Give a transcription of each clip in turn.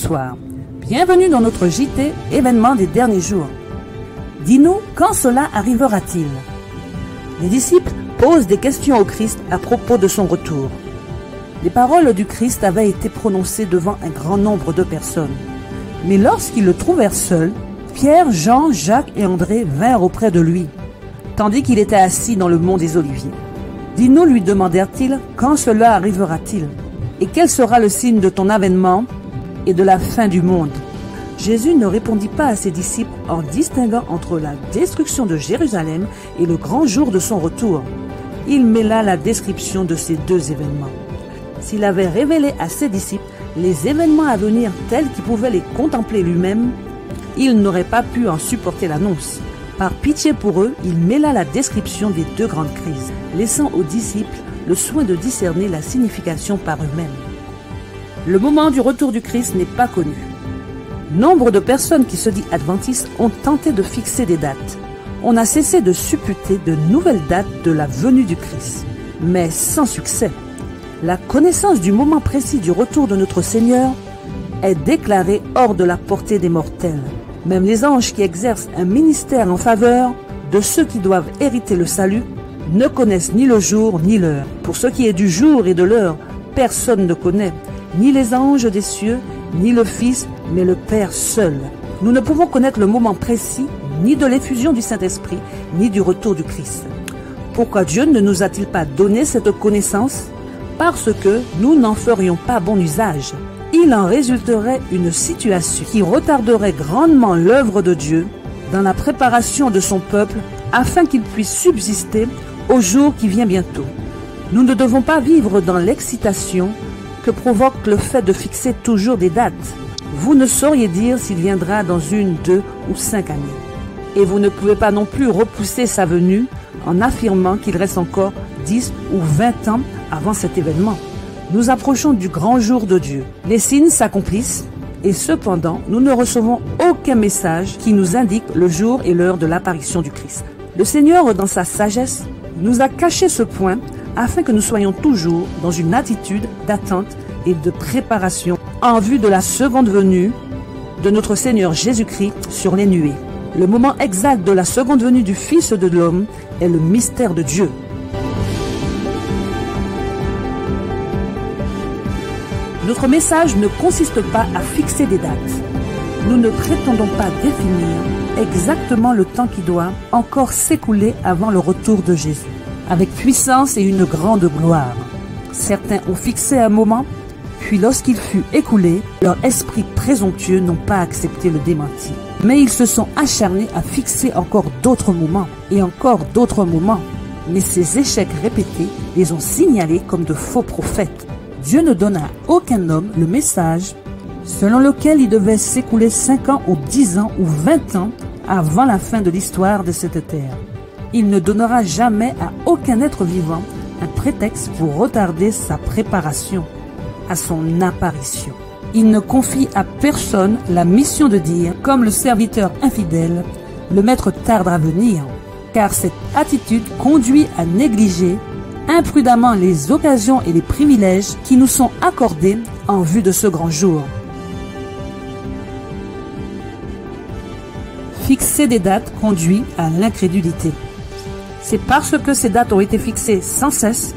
bonsoir. Bienvenue dans notre JT événement des derniers jours. Dis-nous, quand cela arrivera-t-il? Les disciples posent des questions au Christ à propos de son retour. Les paroles du Christ avaient été prononcées devant un grand nombre de personnes. Mais lorsqu'ils le trouvèrent seul, Pierre, Jean, Jacques et André vinrent auprès de lui, tandis qu'il était assis dans le mont des Oliviers. Dis-nous, lui demandèrent-ils, quand cela arrivera-t-il? Et quel sera le signe de ton avènement et de la fin du monde? Jésus ne répondit pas à ses disciples en distinguant entre la destruction de Jérusalem et le grand jour de son retour. Il mêla la description de ces deux événements. S'il avait révélé à ses disciples les événements à venir tels qu'il pouvait les contempler lui-même, il n'aurait pas pu en supporter l'annonce. Par pitié pour eux, il mêla la description des deux grandes crises, laissant aux disciples le soin de discerner la signification par eux-mêmes. Le moment du retour du Christ n'est pas connu. Nombre de personnes qui se disent adventistes ont tenté de fixer des dates. On a cessé de supputer de nouvelles dates de la venue du Christ, mais sans succès. La connaissance du moment précis du retour de notre Seigneur est déclarée hors de la portée des mortels. Même les anges qui exercent un ministère en faveur de ceux qui doivent hériter le salut ne connaissent ni le jour ni l'heure. Pour ce qui est du jour et de l'heure, personne ne connaît, ni les anges des cieux, ni le Fils, mais le Père seul. Nous ne pouvons connaître le moment précis, ni de l'effusion du Saint-Esprit, ni du retour du Christ. Pourquoi Dieu ne nous a-t-il pas donné cette connaissance? Parce que nous n'en ferions pas bon usage. Il en résulterait une situation qui retarderait grandement l'œuvre de Dieu dans la préparation de son peuple afin qu'il puisse subsister au jour qui vient bientôt. Nous ne devons pas vivre dans l'excitation que provoque le fait de fixer toujours des dates. Vous ne sauriez dire s'il viendra dans 1, 2 ou 5 années. Et vous ne pouvez pas non plus repousser sa venue en affirmant qu'il reste encore 10 ou 20 ans avant cet événement. Nous approchons du grand jour de Dieu. Les signes s'accomplissent et cependant, nous ne recevons aucun message qui nous indique le jour et l'heure de l'apparition du Christ. Le Seigneur, dans sa sagesse, nous a caché ce point afin que nous soyons toujours dans une attitude d'attente et de préparation en vue de la seconde venue de notre Seigneur Jésus-Christ sur les nuées. Le moment exact de la seconde venue du Fils de l'homme est le mystère de Dieu. Notre message ne consiste pas à fixer des dates. Nous ne prétendons pas définir exactement le temps qui doit encore s'écouler avant le retour de Jésus, avec puissance et une grande gloire. Certains ont fixé un moment, puis lorsqu'il fut écoulé, leur esprit présomptueux n'ont pas accepté le démenti. Mais ils se sont acharnés à fixer encore d'autres moments, et encore d'autres moments. Mais ces échecs répétés les ont signalés comme de faux prophètes. Dieu ne donne à aucun homme le message selon lequel il devait s'écouler 5 ans ou 10 ans ou 20 ans avant la fin de l'histoire de cette terre. Il ne donnera jamais à aucun être vivant un prétexte pour retarder sa préparation à son apparition. Il ne confie à personne la mission de dire, comme le serviteur infidèle, le maître tarde à venir, car cette attitude conduit à négliger imprudemment les occasions et les privilèges qui nous sont accordés en vue de ce grand jour. Fixer des dates conduit à l'incrédulité. C'est parce que ces dates ont été fixées sans cesse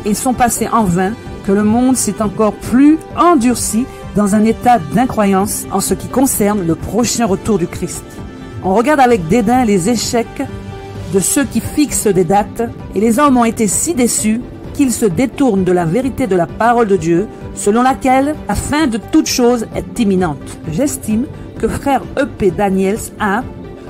et sont passées en vain que le monde s'est encore plus endurci dans un état d'incroyance en ce qui concerne le prochain retour du Christ. On regarde avec dédain les échecs de ceux qui fixent des dates et les hommes ont été si déçus qu'ils se détournent de la vérité de la parole de Dieu selon laquelle la fin de toute chose est imminente. J'estime que frère E.P. Daniels a,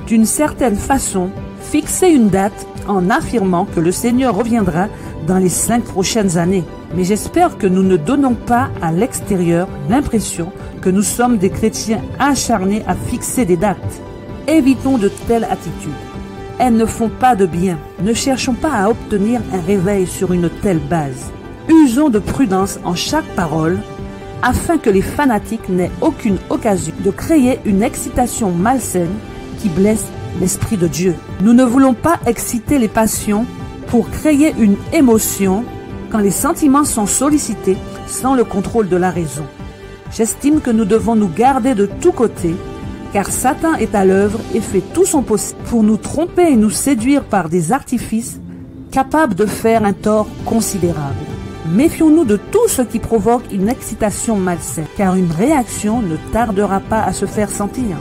d'une certaine façon, fixé une date en affirmant que le Seigneur reviendra dans les 5 prochaines années. Mais j'espère que nous ne donnons pas à l'extérieur l'impression que nous sommes des chrétiens acharnés à fixer des dates. Évitons de telles attitudes. Elles ne font pas de bien. Ne cherchons pas à obtenir un réveil sur une telle base. Usons de prudence en chaque parole afin que les fanatiques n'aient aucune occasion de créer une excitation malsaine qui blesse l'Esprit de Dieu. Nous ne voulons pas exciter les passions pour créer une émotion quand les sentiments sont sollicités sans le contrôle de la raison. J'estime que nous devons nous garder de tous côtés, car Satan est à l'œuvre et fait tout son possible pour nous tromper et nous séduire par des artifices capables de faire un tort considérable. Méfions-nous de tout ce qui provoque une excitation malsaine, car une réaction ne tardera pas à se faire sentir.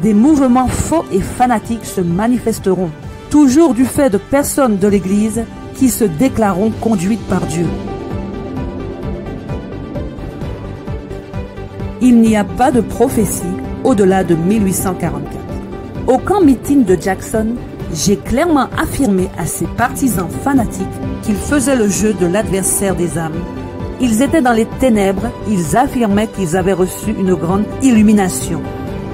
Des mouvements faux et fanatiques se manifesteront, toujours du fait de personnes de l'Église qui se déclareront conduites par Dieu. Il n'y a pas de prophétie au-delà de 1844. Au camp meeting de Jackson, j'ai clairement affirmé à ces partisans fanatiques qu'ils faisaient le jeu de l'adversaire des âmes. Ils étaient dans les ténèbres, ils affirmaient qu'ils avaient reçu une grande illumination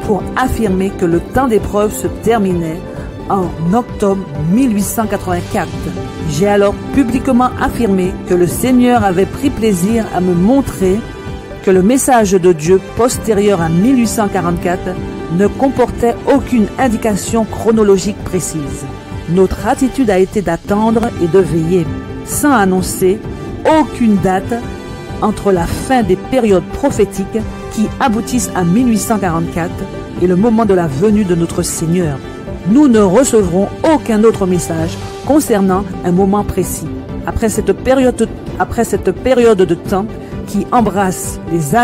pour affirmer que le temps d'épreuve se terminait en octobre 1884. J'ai alors publiquement affirmé que le Seigneur avait pris plaisir à me montrer que le message de Dieu postérieur à 1844 ne comportait aucune indication chronologique précise. Notre attitude a été d'attendre et de veiller, sans annoncer aucune date entre la fin des périodes prophétiques qui aboutissent à 1844 et le moment de la venue de notre Seigneur. Nous ne recevrons aucun autre message concernant un moment précis. Après cette période de temps qui embrasse les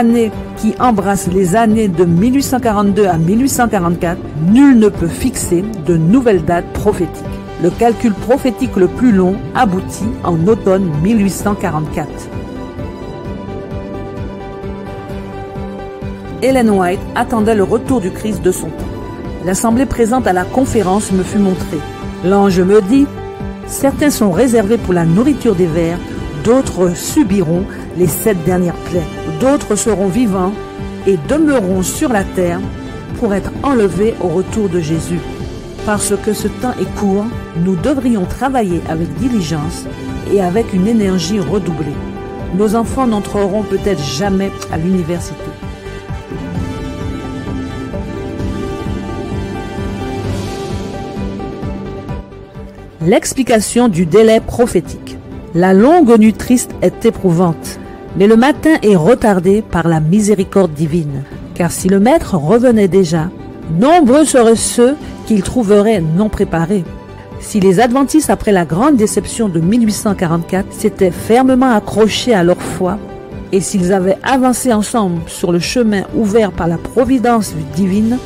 années de 1842 à 1844, nul ne peut fixer de nouvelles dates prophétiques. Le calcul prophétique le plus long aboutit en automne 1844. Ellen White attendait le retour du Christ de son temps. L'assemblée présente à la conférence me fut montrée. L'ange me dit, certains sont réservés pour la nourriture des vers, d'autres subiront les 7 dernières plaies. D'autres seront vivants et demeureront sur la terre pour être enlevés au retour de Jésus. Parce que ce temps est court, nous devrions travailler avec diligence et avec une énergie redoublée. Nos enfants n'entreront peut-être jamais à l'université. L'explication du délai prophétique. La longue nuit triste est éprouvante, mais le matin est retardé par la miséricorde divine. Car si le Maître revenait déjà, nombreux seraient ceux qu'il trouverait non préparés. Si les adventistes, après la grande déception de 1844, s'étaient fermement accrochés à leur foi, et s'ils avaient avancé ensemble sur le chemin ouvert par la providence divine,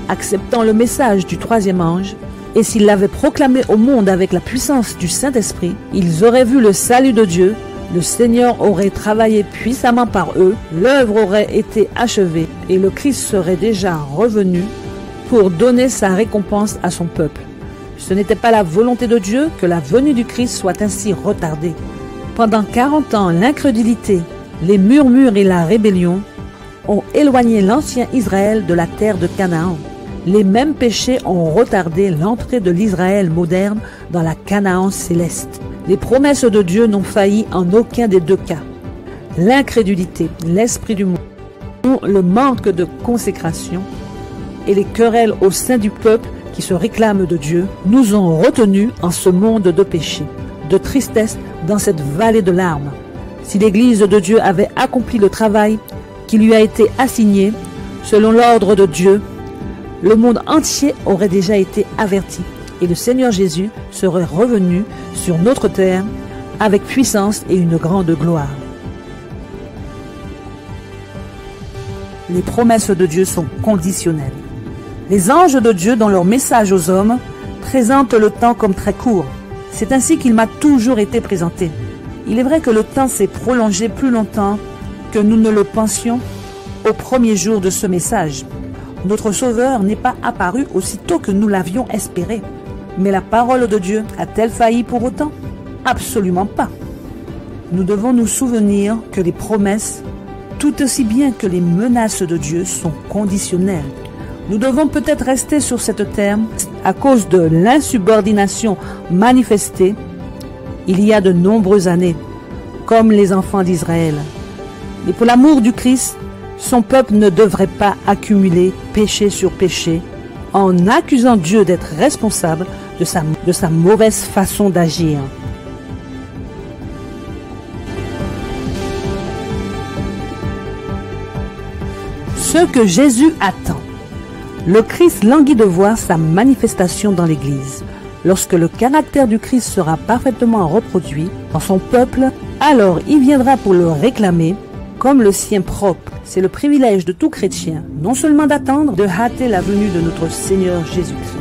acceptant le message du troisième ange, et s'ils l'avaient proclamé au monde avec la puissance du Saint-Esprit, ils auraient vu le salut de Dieu, le Seigneur aurait travaillé puissamment par eux, l'œuvre aurait été achevée et le Christ serait déjà revenu pour donner sa récompense à son peuple. Ce n'était pas la volonté de Dieu que la venue du Christ soit ainsi retardée. Pendant 40 ans, l'incrédulité, les murmures et la rébellion ont éloigné l'ancien Israël de la terre de Canaan. Les mêmes péchés ont retardé l'entrée de l'Israël moderne dans la Canaan céleste. Les promesses de Dieu n'ont failli en aucun des deux cas. L'incrédulité, l'esprit du monde, le manque de consécration et les querelles au sein du peuple qui se réclame de Dieu nous ont retenus en ce monde de péché, de tristesse dans cette vallée de larmes. Si l'Église de Dieu avait accompli le travail qui lui a été assigné selon l'ordre de Dieu, le monde entier aurait déjà été averti et le Seigneur Jésus serait revenu sur notre terre avec puissance et une grande gloire. Les promesses de Dieu sont conditionnelles. Les anges de Dieu, dans leur message aux hommes, présentent le temps comme très court. C'est ainsi qu'il m'a toujours été présenté. Il est vrai que le temps s'est prolongé plus longtemps que nous ne le pensions au premier jour de ce message. Notre Sauveur n'est pas apparu aussitôt que nous l'avions espéré. Mais la parole de Dieu a-t-elle failli pour autant? Absolument pas. Nous devons nous souvenir que les promesses, tout aussi bien que les menaces de Dieu, sont conditionnelles. Nous devons peut-être rester sur cette terre à cause de l'insubordination manifestée il y a de nombreuses années, comme les enfants d'Israël. Mais pour l'amour du Christ, son peuple ne devrait pas accumuler péché sur péché en accusant Dieu d'être responsable de sa mauvaise façon d'agir. Ce que Jésus attend. Le Christ languit de voir sa manifestation dans l'Église. Lorsque le caractère du Christ sera parfaitement reproduit dans son peuple, alors il viendra pour le réclamer comme le sien propre. C'est le privilège de tout chrétien, non seulement d'attendre, de hâter la venue de notre Seigneur Jésus-Christ.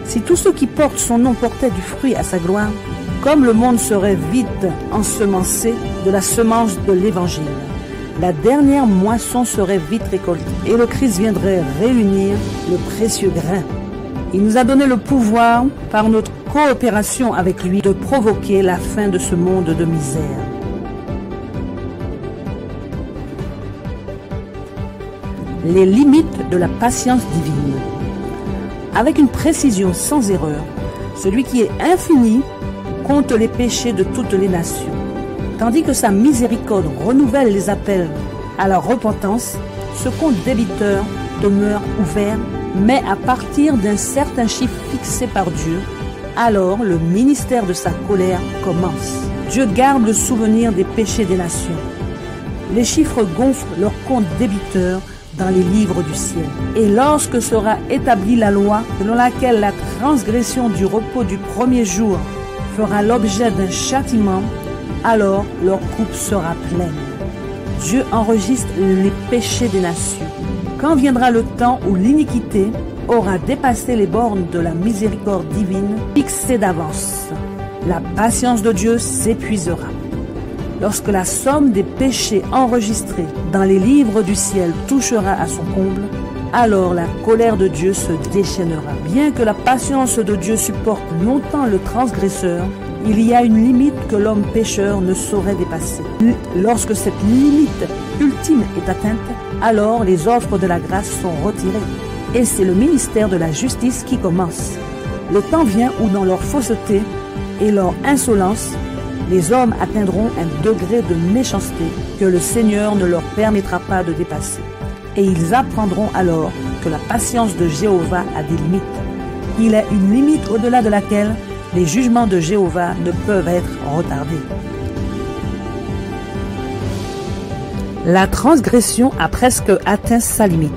Si tous ceux qui portent son nom portaient du fruit à sa gloire, comme le monde serait vite ensemencé de la semence de l'Évangile, la dernière moisson serait vite récoltée et le Christ viendrait réunir le précieux grain. Il nous a donné le pouvoir, par notre coopération avec lui, de provoquer la fin de ce monde de misère. Les limites de la patience divine. Avec une précision sans erreur, celui qui est infini compte les péchés de toutes les nations. Tandis que sa miséricorde renouvelle les appels à la repentance, ce compte débiteur demeure ouvert, mais à partir d'un certain chiffre fixé par Dieu, alors le ministère de sa colère commence. Dieu garde le souvenir des péchés des nations. Les chiffres gonflent leur compte débiteur dans les livres du ciel. Et lorsque sera établie la loi selon laquelle la transgression du repos du premier jour fera l'objet d'un châtiment, alors leur coupe sera pleine. Dieu enregistre les péchés des nations. Quand viendra le temps où l'iniquité aura dépassé les bornes de la miséricorde divine fixée d'avance, la patience de Dieu s'épuisera. Lorsque la somme des péchés enregistrés dans les livres du ciel touchera à son comble, alors la colère de Dieu se déchaînera. Bien que la patience de Dieu supporte longtemps le transgresseur, il y a une limite que l'homme pécheur ne saurait dépasser. Lorsque cette limite ultime est atteinte, alors les offres de la grâce sont retirées. Et c'est le ministère de la justice qui commence. Le temps vient où dans leur fausseté et leur insolence, les hommes atteindront un degré de méchanceté que le Seigneur ne leur permettra pas de dépasser. Et ils apprendront alors que la patience de Jéhovah a des limites. Il y a une limite au-delà de laquelle les jugements de Jéhovah ne peuvent être retardés. La transgression a presque atteint sa limite.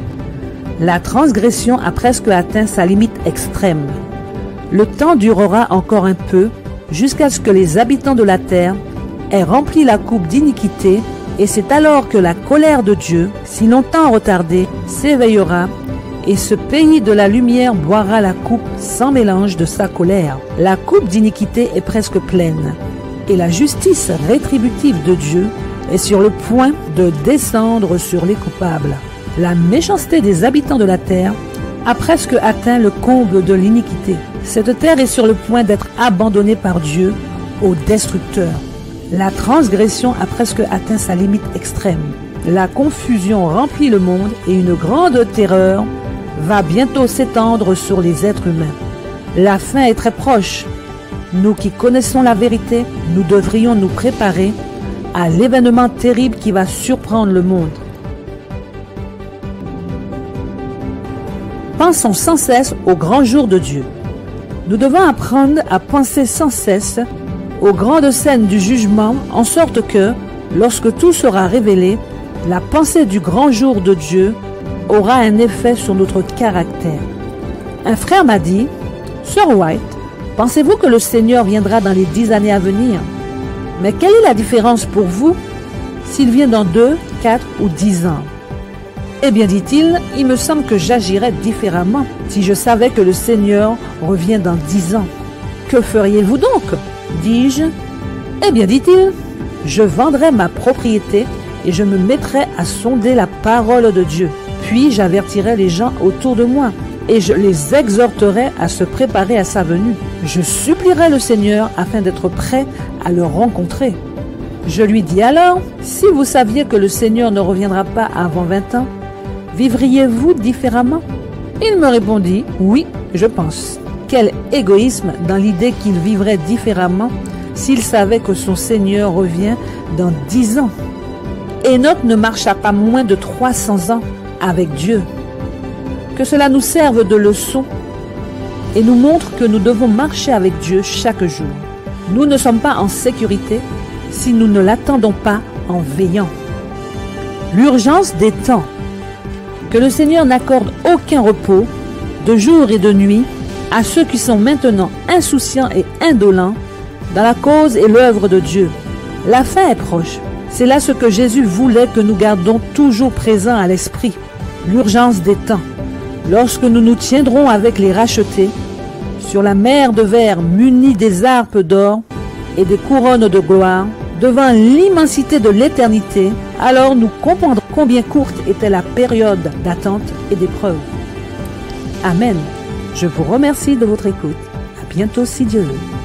La transgression a presque atteint sa limite extrême. Le temps durera encore un peu jusqu'à ce que les habitants de la terre aient rempli la coupe d'iniquité, et c'est alors que la colère de Dieu, si longtemps retardée, s'éveillera, et ce pays de la lumière boira la coupe sans mélange de sa colère. La coupe d'iniquité est presque pleine, et la justice rétributive de Dieu est sur le point de descendre sur les coupables. La méchanceté des habitants de la terre a presque atteint le comble de l'iniquité. Cette terre est sur le point d'être abandonnée par Dieu au destructeur. La transgression a presque atteint sa limite extrême. La confusion remplit le monde et une grande terreur va bientôt s'étendre sur les êtres humains. La fin est très proche. Nous qui connaissons la vérité, nous devrions nous préparer à l'événement terrible qui va surprendre le monde. Pensons sans cesse au grand jour de Dieu. Nous devons apprendre à penser sans cesse aux grandes scènes du jugement, en sorte que, lorsque tout sera révélé, la pensée du grand jour de Dieu aura un effet sur notre caractère. Un frère m'a dit, « Sœur White, pensez-vous que le Seigneur viendra dans les 10 années à venir? Mais quelle est la différence pour vous s'il vient dans 2, 4 ou 10 ans? » Eh bien, dit-il, il me semble que j'agirais différemment si je savais que le Seigneur revient dans 10 ans. Que feriez-vous donc? Dis-je. Eh bien, dit-il, je vendrais ma propriété et je me mettrais à sonder la parole de Dieu. Puis j'avertirais les gens autour de moi et je les exhorterais à se préparer à sa venue. Je supplierais le Seigneur afin d'être prêt à le rencontrer. Je lui dis alors, si vous saviez que le Seigneur ne reviendra pas avant 20 ans, vivriez-vous différemment? Il me répondit, oui, je pense. Quel égoïsme dans l'idée qu'il vivrait différemment s'il savait que son Seigneur revient dans 10 ans. Enoch ne marcha pas moins de 300 ans avec Dieu. Que cela nous serve de leçon et nous montre que nous devons marcher avec Dieu chaque jour. Nous ne sommes pas en sécurité si nous ne l'attendons pas en veillant. L'urgence des temps. Que le Seigneur n'accorde aucun repos, de jour et de nuit, à ceux qui sont maintenant insouciants et indolents dans la cause et l'œuvre de Dieu. La fin est proche. C'est là ce que Jésus voulait que nous gardions toujours présent à l'esprit, l'urgence des temps. Lorsque nous nous tiendrons avec les rachetés, sur la mer de verre munie des harpes d'or et des couronnes de gloire, devant l'immensité de l'éternité, alors nous comprendrons combien courte était la période d'attente et d'épreuve. Amen. Je vous remercie de votre écoute. À bientôt si Dieu veut.